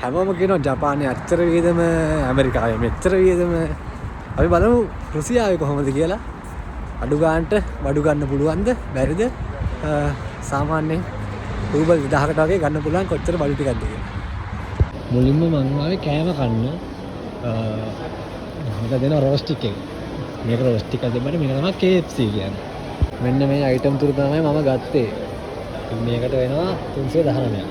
හැමෝම කියනවා ජපානයේ අච්චර වියදම ඇමරිකාවේ මෙච්චර වියදම. අපි බලමු රුසියාවේ කොහොමද කියලා. අඩු ගානට බඩු ගන්න පුළුවන්ද බැරිද? සාමාන්‍යයෙන් රූබල් 2000කට වගේ ගන්න පුළුවන් කොච්චර බඩු ටිකක්ද කියලා. මුලින්ම මං ආවේ කෑම කන්න. මට දෙන රෝස්ටික් එක. මේක රෝස්ටික් එකක් දෙබ්බට මේක තමයි KFC කියන්නේ. මෙන්න මේ අයිටම් තුන තමයි මම ගත්තේ. මේකට වෙනවා 319ක්.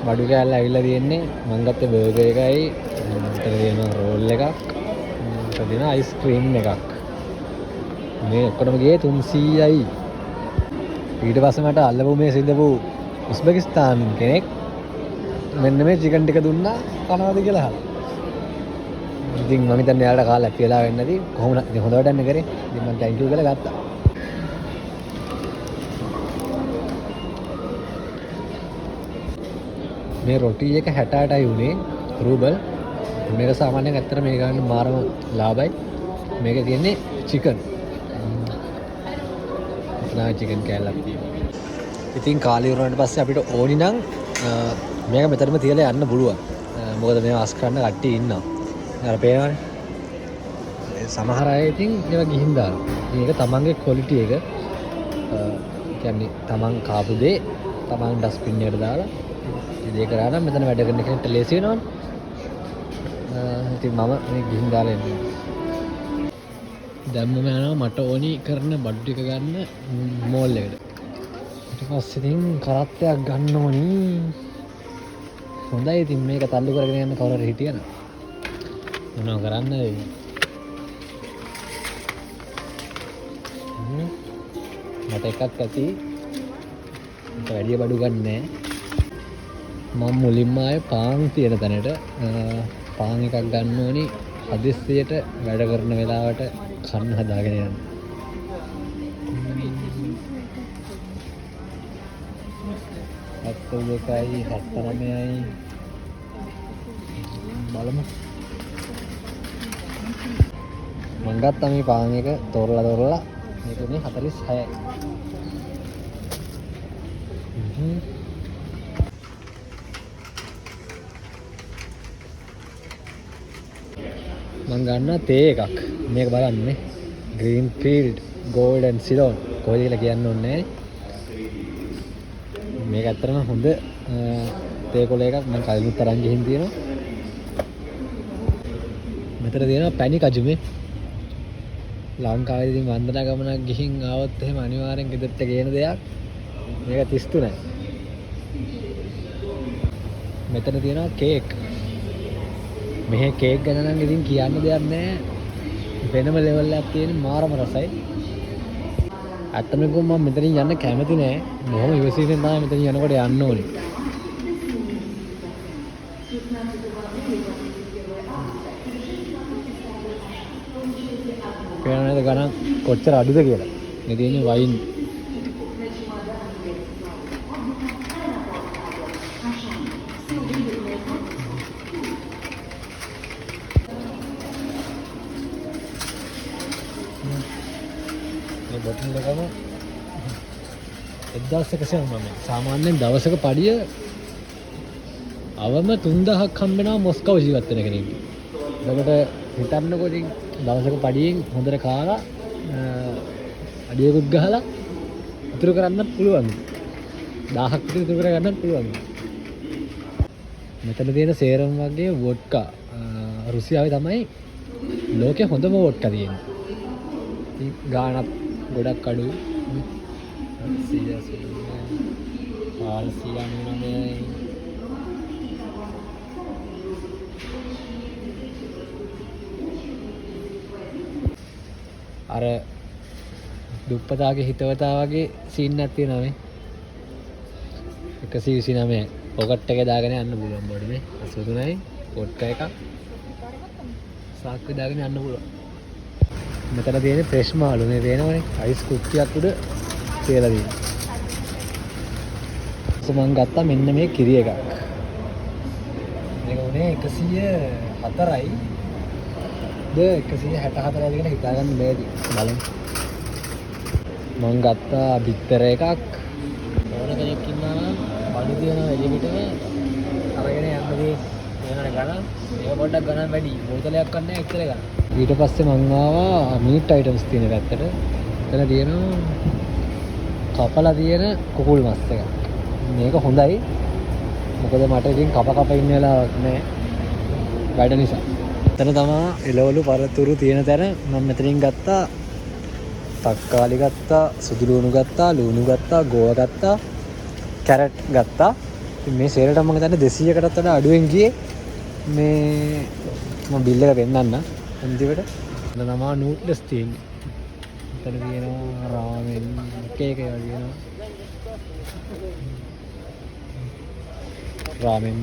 බඩු කෑල්ල ඇවිල්ලා තියෙන්නේ මං ගත්තේ බර්ගර් එකයි, මෙතන තියෙනවා රෝල් එකක්, මෙතන තියෙනවා අයිස්ක්‍රීම් එකක්. මේ ඔක්කොම ගියේ 300යි. ඊට පස්සේ මට අල්ලපු මේ සිඳපු උස්බෙකිස්තාන් කෙනෙක් මෙන්න මේ චිකන් ටික දුන්නා කනවාද කියලා අහලා. ඉතින් මම හිතන්නේ එයාලට කාලා කියලා වෙන්නේ නැති කොහොමද ඉතින් හොඳ වැඩක් කරේ. ඉතින් මම thank you කියලා ගත්තා. මේ රොටි එක 68යි උනේ රූබල්. මේක සාමාන්‍යයෙන් ඇත්තට මේ ගන්න මාරම ලාභයි. මේකේ තියෙන්නේ චිකන්. නා චිකන් කෑල්ලක් තියෙනවා. ඉතින් කාලේ ඉවරනට පස්සේ අපිට ඕනි නම් මේක මෙතනම තියලා යන්න පුළුවන්. මොකද මේව අස් කරන්න කට්ටිය ඉන්නවා. අර පේනවනේ. සමහර අය ඉතින් ඒවා ගිහින් දානවා. මේක තමන්ගේ ක්වොලිටි එක. කියන්නේ තමන් කාපු දේ තමන් ඩස්බින් එකට දාලා ඉතින් කරා නම් මෙතන වැඩ කරන කෙනෙක්ට ලේසි වෙනවනේ. ඉතින් මම මේ ගිහින් දාලා එන්නේ. දැන් මම යනවා මට ඕනි කරන බඩු ටික ගන්න මෝල් එකට. ඊට පස්සේ ඉතින් කරත්තයක් ගන්න ඕනි. හොඳයි ඉතින් මේක තල්ලු කරගෙන යන්න කවුරු හරි හිටියනම් මොනව කරන්නද? මට එකක් ඇති. මට වැඩි බඩු ගන්නෑ. මම මුලින්ම ආයේ පාන් තියෙන තැනට පාන් එකක් ගන්න ඕනි. හදිස්සියට වැඩ කරන වෙලාවට කන්න හදාගෙන යන්න. හත්ත දෙකයි 79යි බලමු. මං ගත්තා මේ පාන් එක තෝරලා මේකනේ 46යි. මං ගන්නවා තේ එකක්. මේක බලන්න. Greenfield Gold and Ceylon කොහොමද කියලා කියන්න ඕනේ. මේක ඇත්තටම හොඳ තේ කොළ එකක්. මම කලිනුත් තරන් ගිහින් තියෙනවා. මෙතන තියෙනවා පැණි කජුමේ. ලංකාවේ ඉතින් වන්දනා ගමනක් ගිහින් ආවොත් එහෙම අනිවාර්යෙන් ගෙදරට ගේන දෙයක්. මේක 33යි. මෙතන තියෙනවා කේක්. මෙහි කේක් ගැන නම් ඉතින් කියන්න දෙයක් නැහැ. වෙනම ලෙවල් එකක් තියෙන මාරම රසයි. අත්තම මම මෙතනින් යන්න කැමති නෑ. බොහොම ඉවසීමෙන් තමයි මෙතනින් යනකොට යන්න ඕනේ. පේනවද ගණන් කොච්චර අඩුද කියලා. මේ තියෙන්නේ වයින්. මේ බොටල් එකම 1100 සාමාන්‍යයෙන් දවසක පඩිය අවම 3000ක් හම්බෙනවා මොස්කෝව ජීවත් වෙන කෙනෙක්ට. එතකොට හිතන්නකො ඉතින් දවසක පඩියෙන් හොඳට කාලා අඩියකුත් ගහලා ඉතුරු කරන්නත් පුළුවන්. 1000ක් විතර ඉතුරු කර ගන්නත් පුළුවන්. මෙතන තියෙන සේරම වගේ වොඩ්කා රුසියාවේ තමයි ලෝකේ හොඳම වොඩ්කා තියෙන්නේ. ඉතින් ගානක් ගොඩක් අඩුයි. 499යි. අර දුප්පතාගේ හිතවතා වගේ සීන් එකක් තියෙනවා මේ 129යි. පොකට් එකේ දාගෙන යන්න පුළුවන් බඩු මේ 83යි. වොඩ්කා එකක් සාක්කුවේ දාගෙන යන්න පුළුවන්. මෙතන තියෙන්නේ ෆ්‍රෙෂ් මාළු මේ පේනවනේ අයිස් කුට්ටියක් උඩ තියලා තියෙනවා. මම ගත්තා මෙන්න මේ කිරි එකක්. මේක උනේ 104යි. 164යි කියලා හිතාගන්න බෑදී. බලමු. මම ගත්තා බිත්තර එකක්. ඕන කෙනෙක් ඉන්නවා නම් පණි තියෙනවා එළියටම අරගෙන යන්නදී වෙනවනේ ගණන්. ඒක පොඩ්ඩක් ගණන් වැඩි. බෝතලයක් ගන්න එච්චර ගන්න. ඊට පස්සේ මං ආවා මීට් අයිටම්ස් තියෙන පැත්තට. එතන තියෙනවා කපලා තියෙන කුකුල් මස් එක. මේක හොඳයි. මොකද මට ඉතින් කප ඉන්න වෙලාවක් නැහැ. වැඩ නිසා. එතන තමයි එළවලු පරතුරු තියෙන තැන මම මෙතනින් ගත්තා. තක්කාලි ගත්තා, සුදු ලුණු ගත්තා, ලුණු ගත්තා, ගෝව ගත්තා, කැරට් ගත්තා. ඉතින් මේ සේරට මම හිතන්නේ 200කටත් වඩා අඩුවෙන් ගියේ. මේ මම බිල් එක පෙන්නන්න අන්තිමට. එතන තමයි නූඩ්ල්ස් තියෙන්නේ. එතන තියෙනවා රාමෙන් එක ඒවා තියෙනවා. රාමෙන්